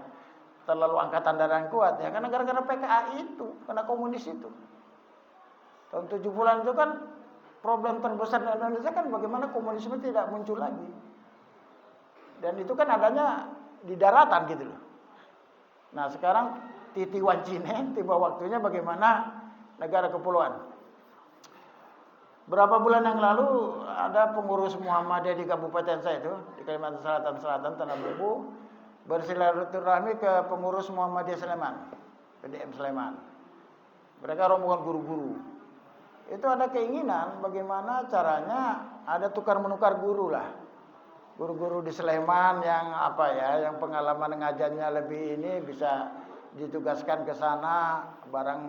Speaker 1: Terlalu angkatan darat yang kuat ya. Karena gara-gara PKI itu, karena komunis itu. Tahun 70-an itu kan problem terbesar di Indonesia kan bagaimana komunisme tidak muncul lagi. Dan itu kan adanya di daratan gitu loh. Nah sekarang titi wancine, tiba waktunya bagaimana negara kepulauan. Berapa bulan yang lalu ada pengurus Muhammadiyah di kabupaten saya itu, di Kalimantan Selatan, Tanah Bumbu, bersilaturahmi ke pengurus Muhammadiyah Sleman, PDM Sleman. Mereka rombongan guru-guru. Itu ada keinginan bagaimana caranya ada tukar menukar guru lah. Guru-guru di Sleman yang apa ya, yang pengalaman ngajarnya lebih ini bisa ditugaskan ke sana barang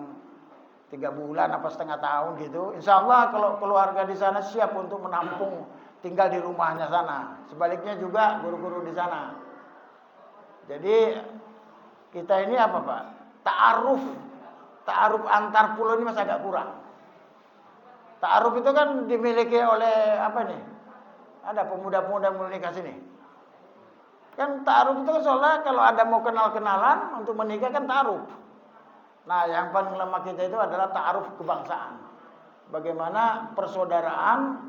Speaker 1: 3 bulan apa setengah tahun gitu. Insya Allah kalau keluarga di sana siap untuk menampung tinggal di rumahnya sana. Sebaliknya juga guru-guru di sana. Jadi kita ini apa Pak? Ta'aruf antar pulau ini masih agak kurang. Ta'aruf itu kan dimiliki oleh apa nih? Ada pemuda-pemuda mulai nikah sini. Kan ta'aruf itu kan soalnya kalau ada mau kenal-kenalan untuk menikah kan ta'aruf. Nah yang paling lemah kita itu adalah ta'aruf kebangsaan. Bagaimana persaudaraan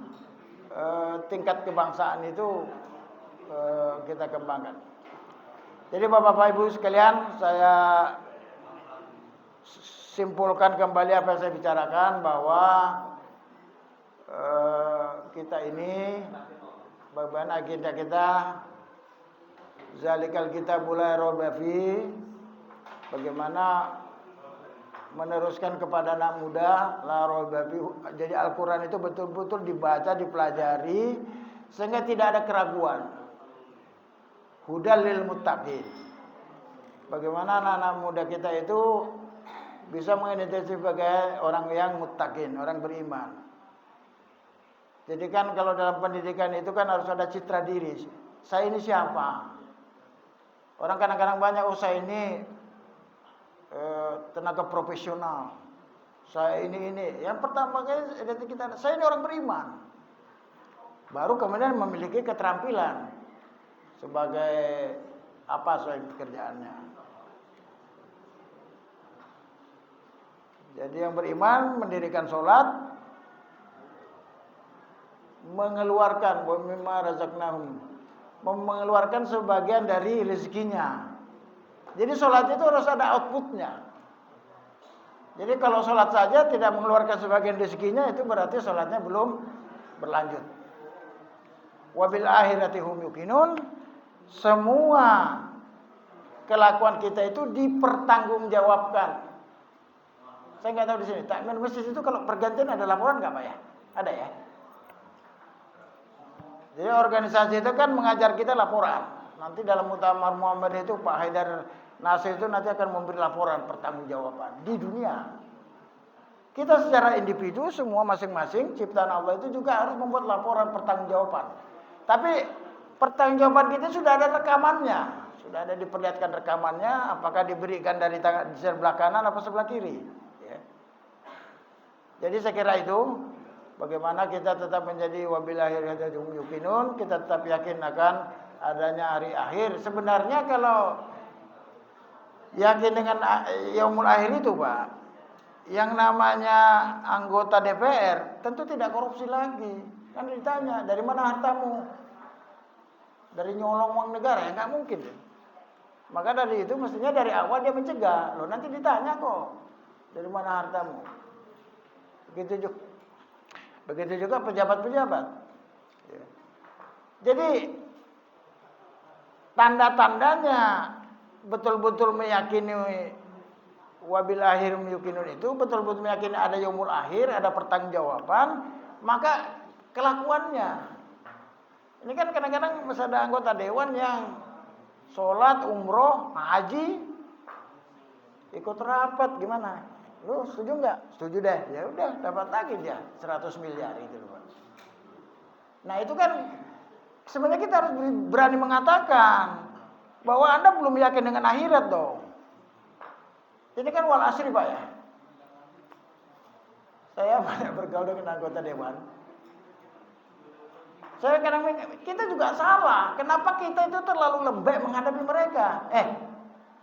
Speaker 1: tingkat kebangsaan itu kita kembangkan. Jadi Bapak Ibu sekalian, saya simpulkan kembali apa yang saya bicarakan bahwa kita ini bagaimana agenda kita zalikal kita mulai robafi, bagaimana meneruskan kepada anak muda la robafi. Jadi Al-Quran itu betul-betul dibaca, dipelajari sehingga tidak ada keraguan. Hudal lil muttaqin. Bagaimana anak-anak muda kita itu bisa mengidentifikasi sebagai orang yang muttaqin, orang beriman. Jadi kan kalau dalam pendidikan itu kan harus ada citra diri. Saya ini siapa? Orang kadang-kadang banyak saya ini tenaga profesional. Saya ini. Yang pertama kali saya ini orang beriman. Baru kemudian memiliki keterampilan sebagai apa soal pekerjaannya. Jadi yang beriman mendirikan sholat, mengeluarkan mimma razaqnahum, mengeluarkan sebagian dari rezekinya. Jadi sholat itu harus ada outputnya. Jadi kalau sholat saja tidak mengeluarkan sebagian rezekinya, itu berarti sholatnya belum berlanjut. Wabil akhirati hum yuqinun, semua kelakuan kita itu dipertanggungjawabkan. Saya nggak tahu di sini. Takmir masjid itu kalau pergantian ada laporan nggak Pak ya? Ada ya. Jadi organisasi itu kan mengajar kita laporan. Nanti dalam Muktamar Muhammad itu Pak Haidar Nasir itu nanti akan memberi laporan pertanggungjawaban di dunia. Kita secara individu semua masing-masing ciptaan Allah itu juga harus membuat laporan pertanggungjawaban. Tapi pertanggungjawaban kita sudah ada rekamannya, sudah ada diperlihatkan rekamannya. Apakah diberikan dari sebelah kanan atau sebelah kiri? Jadi saya kira itu bagaimana kita tetap menjadi wabillahi yuqinun, kita tetap yakin akan adanya hari akhir. Sebenarnya kalau yakin dengan yaumul akhir itu Pak, yang namanya anggota DPR tentu tidak korupsi lagi. Kan ditanya, dari mana hartamu? Dari nyolong uang negara, ya nggak mungkin. Maka dari itu mestinya dari awal dia mencegah. Loh nanti ditanya kok, dari mana hartamu? Begitu juga pejabat-pejabat. Jadi tanda-tandanya betul-betul meyakini wabil akhir yuqinun itu, betul-betul meyakini ada yaumul akhir, ada pertanggungjawaban, maka kelakuannya. Ini kan kadang-kadang masih ada anggota dewan yang sholat, umroh, haji, ikut rapat, gimana? Lu setuju nggak? Setuju deh. Ya udah, dapat lagi dia 100 miliar itu loh. Nah itu kan sebenarnya kita harus berani mengatakan bahwa Anda belum yakin dengan akhirat dong. Ini kan wal asri Pak ya. Saya banyak bergaul dengan anggota dewan. Saya kadang kita juga salah. Kenapa kita itu terlalu lembek menghadapi mereka?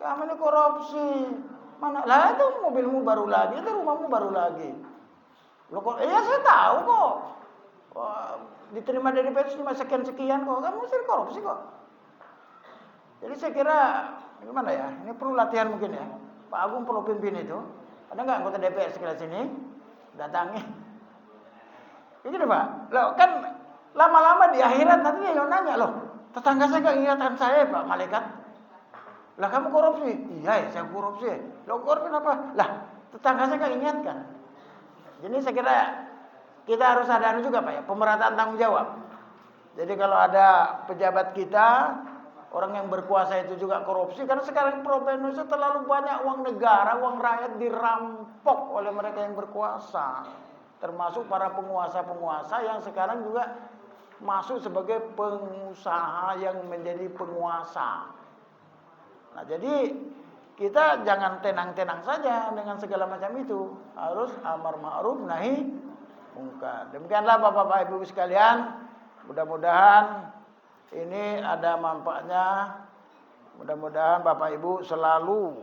Speaker 1: Kamu ini korupsi. Mana? Lah itu mobilmu baru lagi, itu rumahmu baru lagi. Loh kok? Iya saya tahu kok. Wah, diterima dari PNS cuma sekian-sekian kok. Kamu mesti korupsi kok. Jadi saya kira gimana ya? Ini perlu latihan mungkin ya. Pak Agung perlu pimpin itu. Ada nggak anggota DPR sekilas sini? Datangi. Ini Pak. Loh kan lama-lama di akhirat nanti dia yang nanya loh. Tetangga saya nggak ingatkan saya Pak Malaikat. Lah kamu korupsi? Iya ya saya korupsi. Lo korupsi apa? Lah tetangga saya nggak ingatkan. Jadi saya kira kita harus sadar juga Pak ya, pemerataan tanggung jawab. Jadi kalau ada pejabat kita, orang yang berkuasa itu juga korupsi, karena sekarang problem Indonesia terlalu banyak uang negara, uang rakyat dirampok oleh mereka yang berkuasa. Termasuk para penguasa-penguasa yang sekarang juga masuk sebagai pengusaha yang menjadi penguasa. Nah, jadi kita jangan tenang-tenang saja dengan segala macam itu. Harus amar ma'ruf nahi mungkar. Demikianlah Bapak-bapak Ibu sekalian, mudah-mudahan ini ada manfaatnya. Mudah-mudahan Bapak Ibu selalu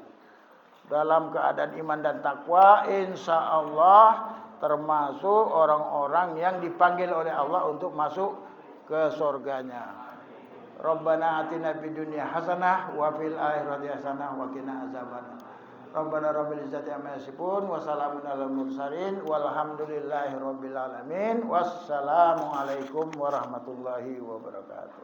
Speaker 1: dalam keadaan iman dan takwa, insya Allah termasuk orang-orang yang dipanggil oleh Allah untuk masuk ke surganya. Rabbana atina fid dunya hasanah wa fil akhirati hasanah wa qina azabannar. Rabbana rabbil izzati amma yasifun wa salamun alal mursalin walhamdulillahi rabbil alamin. Wassalamu alaikum warahmatullahi wabarakatuh.